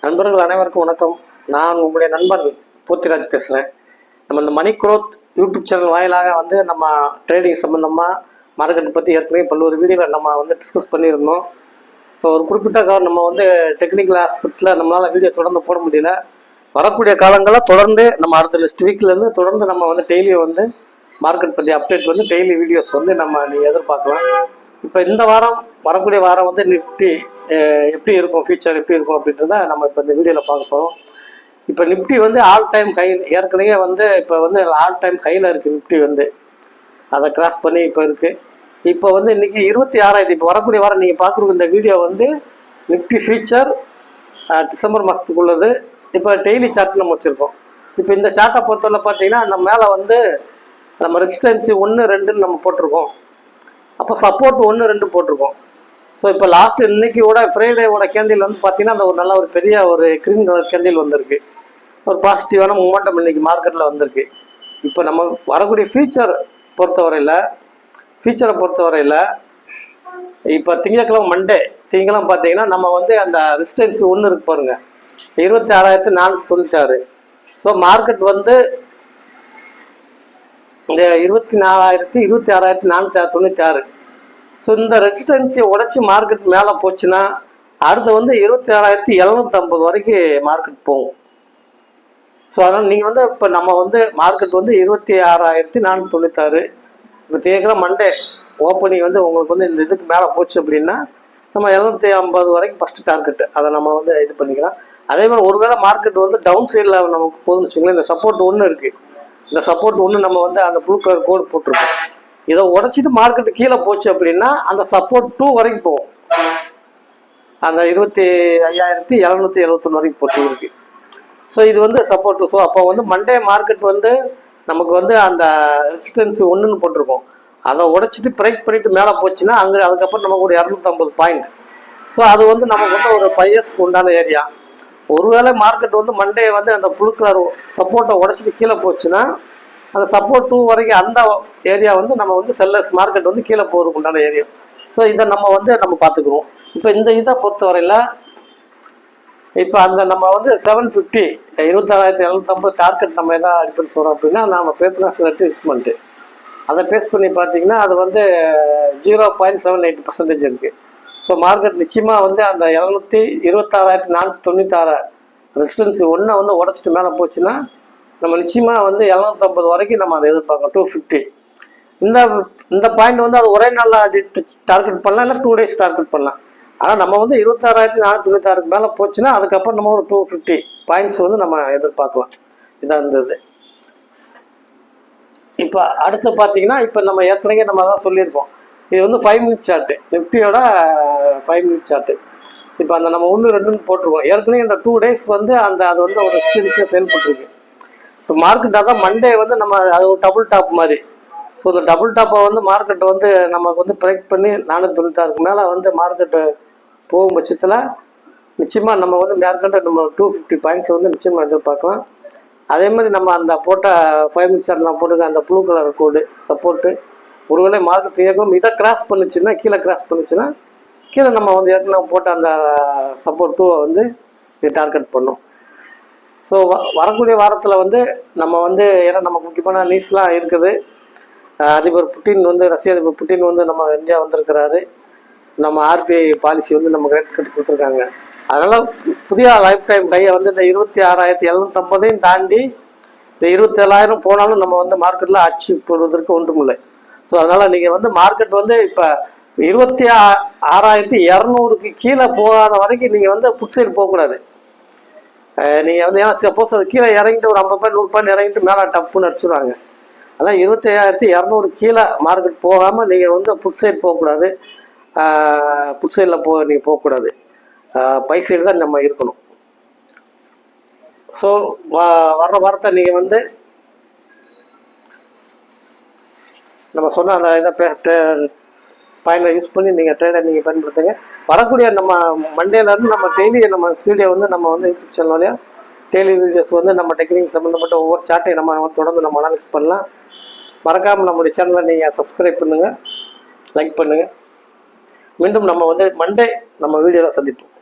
நண்பர்கள் அனைவருக்கும் வணக்கம். நான் உங்களுடைய நண்பன் போத்திராஜ் பேசுகிறேன். நம்ம இந்த மணி குரோத் யூடியூப் சேனல் வாயிலாக வந்து நம்ம ட்ரேடிங் சம்மந்தமாக மார்க்கெட் பற்றி ஏற்கனவே பல்வேறு வீடியோவில் நம்ம வந்து டிஸ்கஸ் பண்ணியிருந்தோம். இப்போ ஒரு குறிப்பிட்ட காலம் நம்ம வந்து டெக்னிக்கல் ஆஸ்பெக்டில் நம்மளால் வீடியோ தொடர்ந்து போட முடியல. வரக்கூடிய காலங்களில் தொடர்ந்து நம்ம அடுத்த நெக்ஸ்ட் வீக்லேருந்து தொடர்ந்து நம்ம வந்து டெய்லியும் வந்து மார்க்கெட் பற்றி அப்டேட் வந்து டெய்லி வீடியோஸ் வந்து நீங்கள் எதிர்பார்க்கலாம். இப்போ இந்த வாரம் வரக்கூடிய வாரம் வந்து நிஃப்டி எப்படி இருக்கும், ஃபியூச்சர் எப்படி இருக்கும் அப்படின்றத நம்ம இப்போ இந்த வீடியோவில் பார்க்க போகிறோம். இப்போ நிஃப்டி வந்து ஆல் டைம் ஹை, ஏற்கனவே வந்து இப்போ வந்து ஆல் டைம் ஹையில் இருக்குது நிஃப்டி வந்து, அதை கிராஸ் பண்ணி இப்போ இருக்குது. இப்போ வந்து இன்றைக்கி 26,000. இப்போ வரக்கூடிய வாரம் நீங்கள் பார்க்குற இந்த வீடியோ வந்து நிஃப்டி ஃபியூச்சர் டிசம்பர் மாதத்துக்குள்ளது. இப்போ டெய்லி சார்ட் நம்ம வச்சுருக்கோம். இப்போ இந்த சார்ட்டை பொறுத்தவரை பார்த்தீங்கன்னா நம்ம மேலே வந்து நம்ம ரெசிஸ்டன்சி 1, 2ன்னு நம்ம போட்டிருக்கோம். அப்போ சப்போர்ட் 1, 2 போட்டிருக்கோம். ஸோ இப்போ லாஸ்ட் இன்னைக்கியோட ஃப்ரைடேவோட கேண்டில் வந்து பார்த்தீங்கன்னா அந்த ஒரு நல்ல ஒரு பெரிய ஒரு க்ரீன் கலர் கேண்டில் வந்திருக்கு. ஒரு பாசிட்டிவான மூமெண்டம் இன்னைக்கு மார்க்கெட்டில் வந்திருக்கு. இப்போ நம்ம வரக்கூடிய ஃபியூச்சரை பொறுத்தவரையில் இப்போ திங்கட்கிழமை மண்டே பார்த்தீங்கன்னா நம்ம வந்து அந்த ரெசிஸ்டன்ஸ் 1 இருக்கு பாருங்க, 26,496. ஸோ மார்க்கெட் வந்து இந்த 26,496. ஸோ இந்த ரெசிஸ்டன்ஸை உடைச்சி மார்க்கெட் மேலே போச்சுன்னா அடுத்து வந்து 26,750 வரைக்கும் மார்க்கெட் போகும். ஸோ அதனால் நீங்கள் வந்து இப்போ நம்ம வந்து மார்க்கெட் வந்து 26,496. இப்போ தேக்கலாம் மண்டே ஓப்பனிங் வந்து உங்களுக்கு வந்து இந்த இதுக்கு மேலே போச்சு அப்படின்னா நம்ம 750 வரைக்கும் ஃபஸ்ட்டு டார்கெட்டு, அதை நம்ம வந்து இது பண்ணிக்கலாம். அதே மாதிரி ஒருவேளை மார்க்கெட் வந்து டவுன் சைடில் நமக்கு போதுன்னு வச்சுங்களேன், இந்த சப்போர்ட் 1 இருக்குது. இந்த சப்போர்ட் 1 நம்ம வந்து அந்த ப்ளூ கலர் கோடு போட்டிருக்கோம். இதை உடைச்சிட்டு மார்க்கெட்டு கீழே போச்சு அப்படின்னா அந்த சப்போர்ட் 2 வரைக்கும் போகும். அந்த 25,771 வரைக்கும் போட்டு இருக்கு. ஸோ இது வந்து சப்போர்ட். ஸோ அப்போ வந்து மண்டே மார்க்கெட் வந்து நமக்கு வந்து அந்த ரெசிஸ்டன்ஸ் 1ன்னு போட்டிருக்கோம். அதை உடைச்சிட்டு பிரேக் பண்ணிட்டு மேலே போச்சுன்னா அங்கே அதுக்கப்புறம் நமக்கு ஒரு 250 பாயிண்ட். ஸோ அது வந்து நமக்கு வந்து ஒரு 5 இயர்ஸ்க்கு உண்டான ஏரியா. ஒருவேளை மார்க்கெட் வந்து மண்டே வந்து அந்த ப்ளூ கலர் சப்போர்ட்டை உடைச்சிட்டு கீழே போச்சுன்னா அந்த சப்போர்ட் 2 வரைக்கும் அந்த ஏரியா வந்து நம்ம வந்து செல்லர்ஸ் மார்க்கெட் வந்து கீழே போகிறதுக்கு உண்டான ஏரியா. ஸோ இதை நம்ம பார்த்துக்குறோம். இப்போ இந்த இதை பொறுத்தவரையில் இப்போ அந்த நம்ம வந்து 750 26,750 டார்கெட் நம்ம எதாவது அடிப்படை சொல்கிறோம் அப்படின்னா நம்ம பேப்பர் சில இன்வெஸ்ட்மெண்ட்டு அதை பேஸ் பண்ணி பார்த்தீங்கன்னா அது வந்து 0.78% இருக்குது. ஸோ மார்க்கெட் நிச்சயமாக வந்து அந்த 26,496 ரெசிஸ்டன்ஸ் 1 வந்து உடச்சிட்டு மேலே போச்சுன்னா நம்ம நிச்சயமாக வந்து 750 வரைக்கும் நம்ம அதை எதிர்பார்க்கணும். 250 இந்த பாயிண்ட் வந்து அது ஒரே நாளில் டார்கெட் பண்ணலாம், இல்லை 2 days டார்கெட் பண்ணலாம். ஆனால் நம்ம வந்து 26,496 மேலே போச்சுன்னா அதுக்கப்புறம் நம்ம ஒரு 250 பாயிண்ட்ஸ் வந்து நம்ம எதிர்பார்க்கலாம். இதான் இருந்தது. இப்போ அடுத்து பார்த்தீங்கன்னா இப்போ நம்ம ஏற்கனவே நம்ம தான் சொல்லியிருக்கோம், இது வந்து 5 minute சார்ட்டு, நிஃப்டியோட 5 minute சார்ட்டு. இப்போ அந்த நம்ம 1, 2ன்னு போட்டிருக்கோம். ஏற்கனவே இந்த 2 days வந்து அது வந்து ஒரு ஸ்டெடிஸாக செயல்பட்டுருக்கு. இப்போ மார்க்கெட் அதான் மண்டே வந்து நம்ம அது ஒரு டபுள் டாப் மாதிரி. ஸோ இந்த டபுள் டாப்பை வந்து மார்க்கெட் வந்து நமக்கு வந்து பிரேக் பண்ணி 496 மேலே வந்து மார்க்கெட்டு போகும் பட்சத்தில் நிச்சயமாக நம்ம வந்து மார்க்கெட்டை நம்ம 250 பாயிண்ட்ஸ் வந்து நிச்சயமாக எதிர்பார்க்கலாம். அதே மாதிரி நம்ம அந்த போட்ட 5 minute சார்ட் நான் போட்டிருக்க அந்த ப்ளூ கலர் கோடு சப்போர்ட்டு ஒருவேளை மார்க்கெட் இயக்கம் இதை கிராஸ் பண்ணிச்சுன்னா கீழே நம்ம வந்து ஏற்கனவே போட்ட அந்த சப்போர்ட் 2 வந்து டார்கெட் பண்ணோம். ஸோ வரக்கூடிய வாரத்தில் வந்து நம்ம வந்து ஏன்னா நமக்கு முக்கியமான நியூஸ்லாம் இருக்குது. அதிபர் புட்டின் வந்து ரஷ்ய அதிபர் புட்டின் வந்து நம்ம இந்தியா வந்திருக்கிறாரு. நம்ம ஆர்பிஐ பாலிசி வந்து நம்ம ரேட் கட்டு கொடுத்துருக்காங்க. அதனால் புதிய லைஃப் டைம் கையை வந்து இந்த 26,750 தாண்டி இந்த 27,000 போனாலும் நம்ம வந்து மார்க்கெட்டில் அச்சீவ் பண்ணுவதற்கு ஒன்றுமில்லை. ஸோ அதனால் நீங்கள் வந்து மார்க்கெட் வந்து இப்போ 26,200க்கு கீழே போகாத வரைக்கும் நீங்கள் வந்து புட் சைடு போகக்கூடாது. நீங்கள் வந்து ஏன்னா சப்போஸ் அது கீழே இறங்கிட்டு ஒரு 50 100 பாயிண்ட் இறங்கிட்டு மேலே டப்புன்னு அடிச்சுடுவாங்க. அதனால் 25,200 கீழே மார்க்கெட் போகாமல் நீங்கள் வந்து புட் சைடு போகக்கூடாது. புட் சைடில் நீங்கள் போகக்கூடாது. பை சைடு தான் நம்ம இருக்கணும். ஸோ வர்ற வாரத்தை நீங்கள் வந்து நம்ம சொன்ன அந்த இதை பாயிண்டை யூஸ் பண்ணி நீங்கள் ட்ரேடை நீங்கள் பயன்படுத்துங்க. வரக்கூடிய நம்ம மண்டேலேருந்து நம்ம டெய்லி நம்ம வீடியோ வந்து நம்ம வந்து யூடியூப் சேனல் வழியாக டெய்லி வீடியோஸ் வந்து நம்ம டெக்னிக் சம்மந்தப்பட்ட ஒவ்வொரு சார்ட்டையும் நம்ம தொடர்ந்து நம்ம அனலைஸ் பண்ணலாம். மறக்காமல் நம்மளுடைய சேனலை நீங்கள் சப்ஸ்கிரைப் பண்ணுங்கள், லைக் பண்ணுங்கள். மீண்டும் நம்ம வந்து மண்டே நம்ம வீடியோவில் சந்திப்போம்.